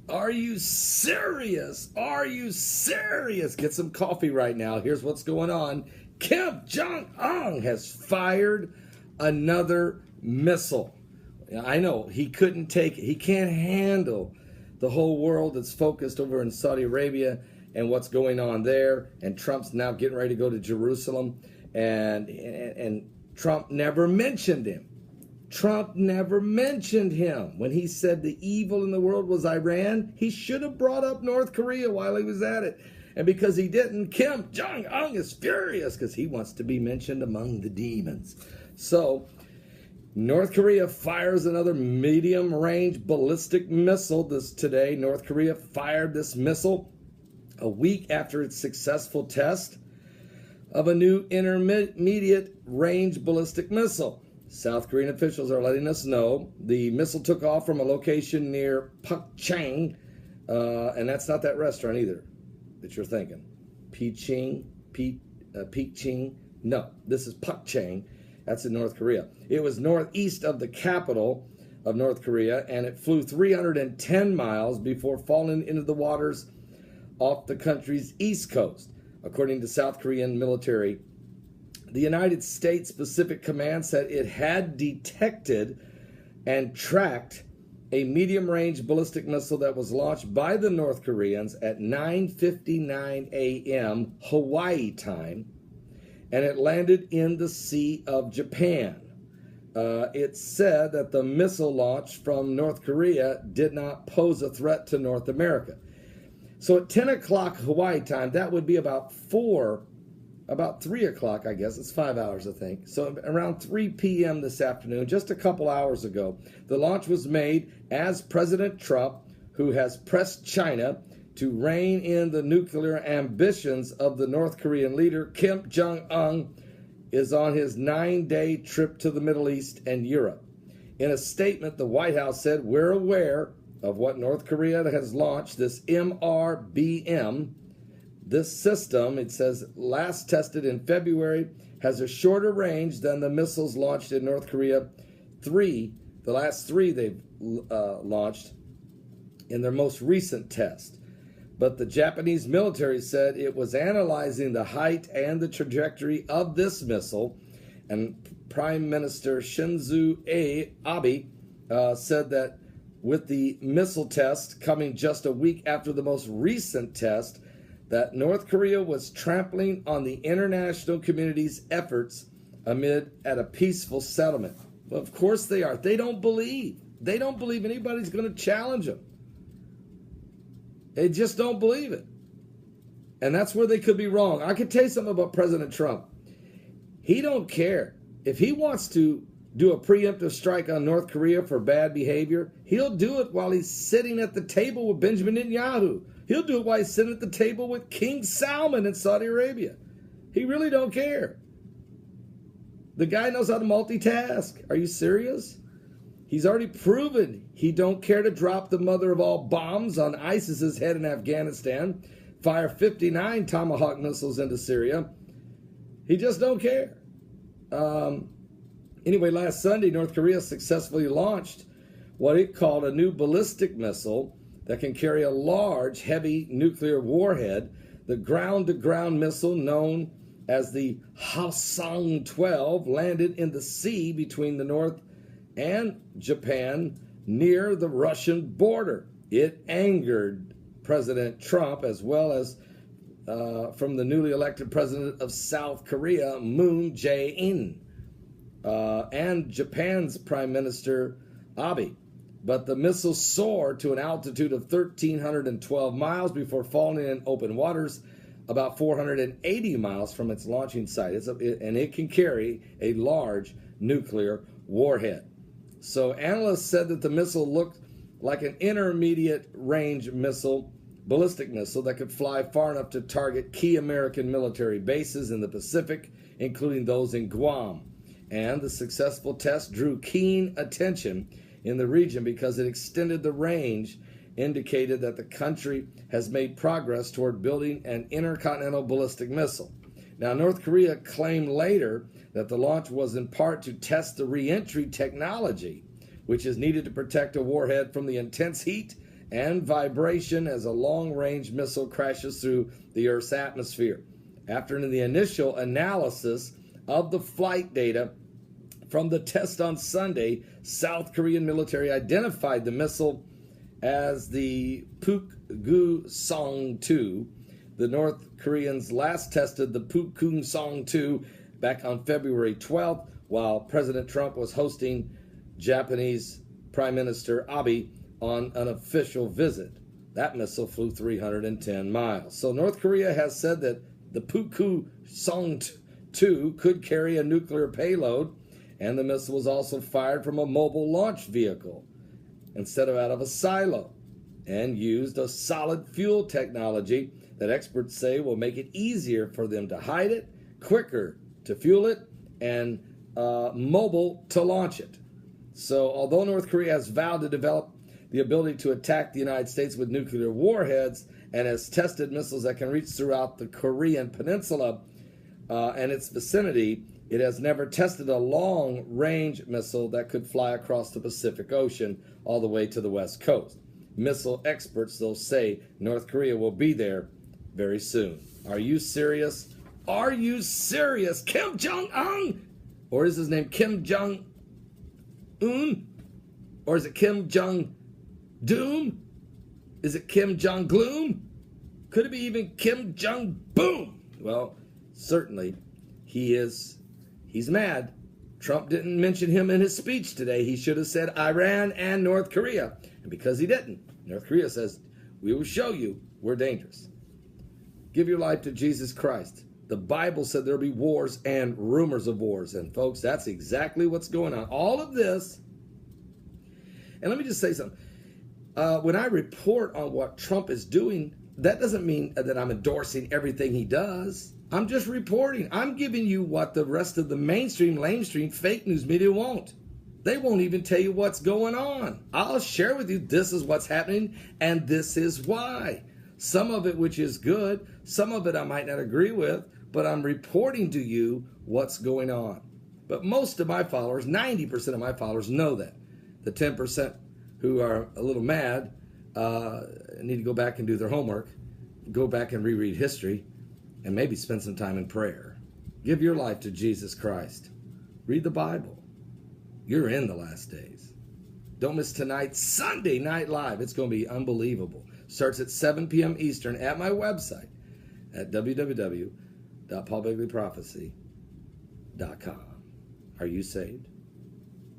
Are you serious? Are you serious? Get some coffee right now. Here's what's going on. Kim Jong-un has fired another missile. I know he couldn't take it. He can't handle the whole world that's focused over in Saudi Arabia and what's going on there. And Trump's now getting ready to go to Jerusalem. And Trump never mentioned him. Trump never mentioned him. When he said the evil in the world was Iran, he should have brought up North Korea while he was at it. And because he didn't, Kim Jong-un is furious because he wants to be mentioned among the demons. So, North Korea fires another medium-range ballistic missile today. North Korea fired this missile a week after its successful test of a new intermediate-range ballistic missile. South Korean officials are letting us know the missile took off from a location near Pukchang, and that's not that restaurant either that you're thinking. Peaching. No, this is Pukchang. That's in North Korea. It was northeast of the capital of North Korea, and it flew 310 miles before falling into the waters off the country's east coast, according to South Korean military. The United States Pacific Command said it had detected and tracked a medium-range ballistic missile that was launched by the North Koreans at 9:59 a.m. Hawaii time, and it landed in the Sea of Japan. It said that the missile launch from North Korea did not pose a threat to North America. So at 10 o'clock Hawaii time, that would be about 3 o'clock, I guess. It's 5 hours, I think. So around 3 p.m. this afternoon, just a couple hours ago, the launch was made as President Trump, who has pressed China to rein in the nuclear ambitions of the North Korean leader, Kim Jong-un, is on his 9-day trip to the Middle East and Europe. In a statement, the White House said, "We're aware of what North Korea has launched, this MRBM. This system," it says, "last tested in February, has a shorter range than the missiles launched in North Korea. The last three they've launched in their most recent test. But the Japanese military said it was analyzing the height and the trajectory of this missile, and Prime Minister Shinzo Abe said that with the missile test coming just a week after the most recent test, that North Korea was trampling on the international community's efforts at a peaceful settlement." Well, of course they are. They don't believe. They don't believe anybody's going to challenge them. They just don't believe it. And that's where they could be wrong. I could tell you something about President Trump. He don't care. If he wants to do a preemptive strike on North Korea for bad behavior, he'll do it while he's sitting at the table with Benjamin Netanyahu. He'll do it while he's sitting at the table with King Salman in Saudi Arabia. He really don't care. The guy knows how to multitask. Are you serious? He's already proven he don't care to drop the mother of all bombs on ISIS's head in Afghanistan, fire 59 Tomahawk missiles into Syria. He just don't care. Anyway, last Sunday, North Korea successfully launched what it called a new ballistic missile that can carry a large, heavy nuclear warhead. The ground-to-ground missile, known as the Hwasong-12, landed in the sea between the North and Japan near the Russian border. It angered President Trump, as well as from the newly elected president of South Korea, Moon Jae-in, and Japan's Prime Minister Abe. But the missile soared to an altitude of 1,312 miles before falling in open waters about 480 miles from its launching site. And it can carry a large nuclear warhead. So analysts said that the missile looked like an intermediate range ballistic missile that could fly far enough to target key American military bases in the Pacific, including those in Guam. And the successful test drew keen attention in the region because it extended the range, indicated that the country has made progress toward building an intercontinental ballistic missile. Now, North Korea claimed later that the launch was in part to test the re-entry technology, which is needed to protect a warhead from the intense heat and vibration as a long-range missile crashes through the Earth's atmosphere. After the initial analysis of the flight data from the test on Sunday, South Korean military identified the missile as the Pukguksong-2. The North Koreans last tested the Pukguksong-2 back on February 12th, while President Trump was hosting Japanese Prime Minister Abe on an official visit. That missile flew 310 miles. So North Korea has said that the Pukguksong-2 could carry a nuclear payload, and the missile was also fired from a mobile launch vehicle instead of out of a silo, and used a solid fuel technology that experts say will make it easier for them to hide it, quicker to fuel it, and mobile to launch it. So although North Korea has vowed to develop the ability to attack the United States with nuclear warheads and has tested missiles that can reach throughout the Korean Peninsula and its vicinity, it has never tested a long-range missile that could fly across the Pacific Ocean all the way to the West Coast. Missile experts, though, say North Korea will be there very soon. Are you serious? Are you serious? Kim Jong-un? Or is his name Kim Jong-un? Or is it Kim Jong-doom? Is it Kim Jong-gloom? Could it be even Kim Jong-boom? Well, certainly he's mad. Trump didn't mention him in his speech today. He should have said Iran and North Korea. And because he didn't, North Korea says, we will show you we're dangerous. Give your life to Jesus Christ. The Bible said there'll be wars and rumors of wars. And folks, that's exactly what's going on. All of this. And let me just say something. When I report on what Trump is doing, that doesn't mean that I'm endorsing everything he does. I'm just reporting. I'm giving you what the rest of the mainstream, lamestream, fake news media won't. They won't even tell you what's going on. I'll share with you this is what's happening and this is why. Some of it which is good, some of it I might not agree with, but I'm reporting to you what's going on. But most of my followers, 90% of my followers know that. The 10% who are a little mad need to go back and do their homework, go back and reread history, and maybe spend some time in prayer. Give your life to Jesus Christ. Read the Bible. You're in the last days. Don't miss tonight's Sunday Night Live. It's going to be unbelievable. Starts at 7 p.m. Eastern at my website at www.paulbegleyprophecy.com. Are you saved?